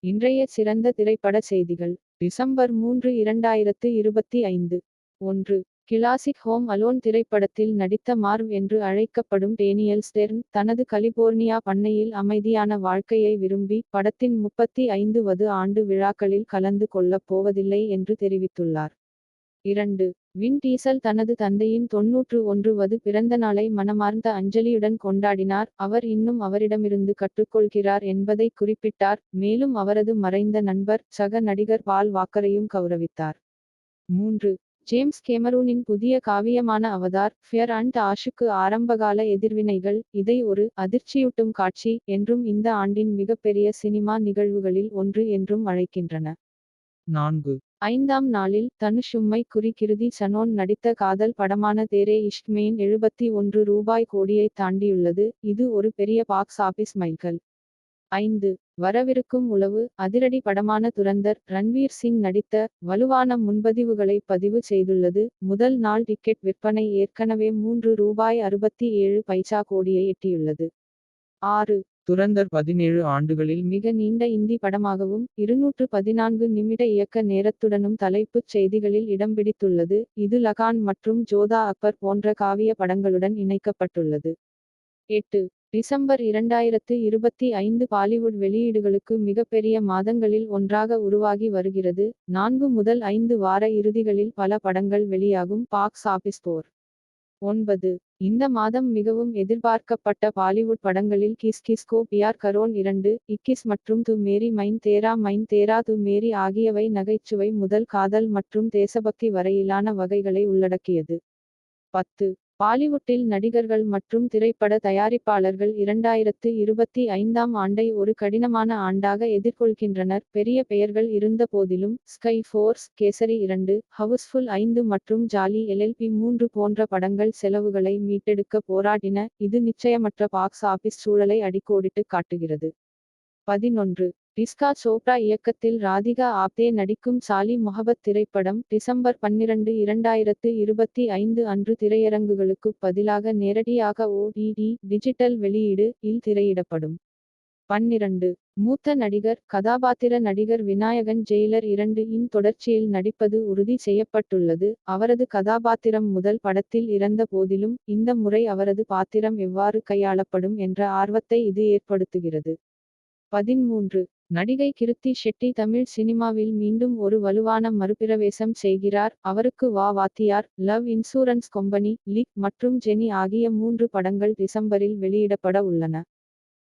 இன்றைய சிறந்த திரைப்பட செய்திகள். டிசம்பர் 3 2025. 1. கிளாசிக் ஹோம் அலோன் திரைப்படத்தில் நடித்த மார்வ் என்று அழைக்கப்படும் டேனியல் ஸ்டெர்ன் தனது கலிபோர்னியா பண்ணையில் அமைதியான வாழ்க்கையை விரும்பி படத்தின் 35வது ஆண்டு விழாக்களில் கலந்து கொள்ளப் போவதில்லை என்று தெரிவித்துள்ளார். 2. வின் டீசல் தனது தந்தையின் 91வது பிறந்தநாளை மனமார்ந்த அஞ்சலியுடன் கொண்டாடினார். அவர் இன்னும் அவரிடமிருந்து கற்றுக்கொள்கிறார் என்பதை குறிப்பிட்டார். மேலும் அவரது மறைந்த நண்பர் சக நடிகர் பால் வாக்கரையும் கௌரவித்தார். 3. ஜேம்ஸ் கேமரூனின் புதிய காவியமான அவதார் ஃபியர் அண்ட் ஆஷுக்கு ஆரம்பகால எதிர்வினைகள் இதை ஒரு அதிர்ச்சியூட்டும் காட்சி என்றும் இந்த ஆண்டின் மிகப்பெரிய சினிமா நிகழ்வுகளில் ஒன்று என்றும் அழைக்கின்றன. 4. 5ஆம் நாளில் தனுஷும்மை குறி சனோன் நடித்த காதல் படமான தேரே இஷ்க் மெயின் ரூபாய் 71 கோடியை தாண்டியுள்ளது. இது ஒரு பெரிய பாக்ஸ் ஆபீஸ் மைல்கல். 5. வரவிருக்கும் உளவு அதிரடி படமான துரந்தர் ரன்வீர் சிங் நடித்த வலுவான முன்பதிவுகளை பதிவு செய்துள்ளது. முதல் நாள் டிக்கெட் விற்பனை ஏற்கனவே ரூபாய் 67 கோடியை எட்டியுள்ளது. 6. துரந்தர் 17 ஆண்டுகளில் மிக நீண்ட இந்தி படமாகவும் 214 நிமிட இயக்க நேரத்துடனும் தலைப்புச் செய்திகளில் இடம் பிடித்துள்ளது. இது லகான் மற்றும் ஜோதா அக்பர் போன்ற காவிய படங்களுடன் இணைக்கப்பட்டுள்ளது. 8. டிசம்பர் 2025 பாலிவுட் வெளியீடுகளுக்கு மிகப்பெரிய மாதங்களில் ஒன்றாக உருவாகி வருகிறது. 4 முதல் 5 வார இறுதிகளில் பல படங்கள் வெளியாகும். பாக்ஸ் ஆபீஸ் போர். 9. இந்த மாதம் மிகவும் எதிர்பார்க்கப்பட்ட பாலிவுட் படங்களில் கிஸ் கிஸ் கோ பியார் கரோன் 2, இக்கிஸ் மற்றும் து மேரி மைன் தேரா து மேரி ஆகியவை நகைச்சுவை முதல் காதல் மற்றும் தேசபக்தி வரையிலான வகைகளை உள்ளடக்கியது. 10. பாலிவுட்டில் நடிகர்கள் மற்றும் திரைப்பட தயாரிப்பாளர்கள் 2025ஆம் ஆண்டை ஒரு கடினமான ஆண்டாக எதிர்கொள்கின்றனர். பெரிய பெயர்கள் இருந்த போதிலும் ஸ்கை ஃபோர்ஸ், கேசரி 2, ஹவுஸ்ஃபுல் 5 மற்றும் ஜாலி எல்எல்பி 3 போன்ற படங்கள் செலவுகளை மீட்டெடுக்க போராடின. இது நிச்சயமற்ற பாக்ஸ் ஆபீஸ் சூழலை அடிக்கோடிட்டு காட்டுகிறது. 11. டிஸ்கா சோப்ரா இயக்கத்தில் ராதிகா ஆப்தே நடிக்கும் சாலி மொஹபத் திரைப்படம் டிசம்பர் 12 2025 அன்று திரையரங்குகளுக்குப் பதிலாக நேரடியாக OTT டிஜிட்டல் வெளியீடு இல் திரையிடப்படும். 12. மூத்த நடிகர் கதாபாத்திர நடிகர் விநாயகன் ஜெயிலர் 2 இன் தொடர்ச்சியில் நடிப்பது உறுதி செய்யப்பட்டுள்ளது. அவரது கதாபாத்திரம் முதல் படத்தில் இறந்த போதிலும் இந்த முறை அவரது பாத்திரம் எவ்வாறு கையாளப்படும் என்ற ஆர்வத்தை இது ஏற்படுத்துகிறது. 13. நடிகை கிருத்தி ஷெட்டி தமிழ் சினிமாவில் மீண்டும் ஒரு வலுவான மறுபிரவேசம் செய்கிறார். அவருக்கு வா வாத்தியார், லவ் இன்சூரன்ஸ் கொம்பனி, லீக் மற்றும் ஜெனி ஆகிய 3 படங்கள் டிசம்பரில் வெளியிடப்பட உள்ளன.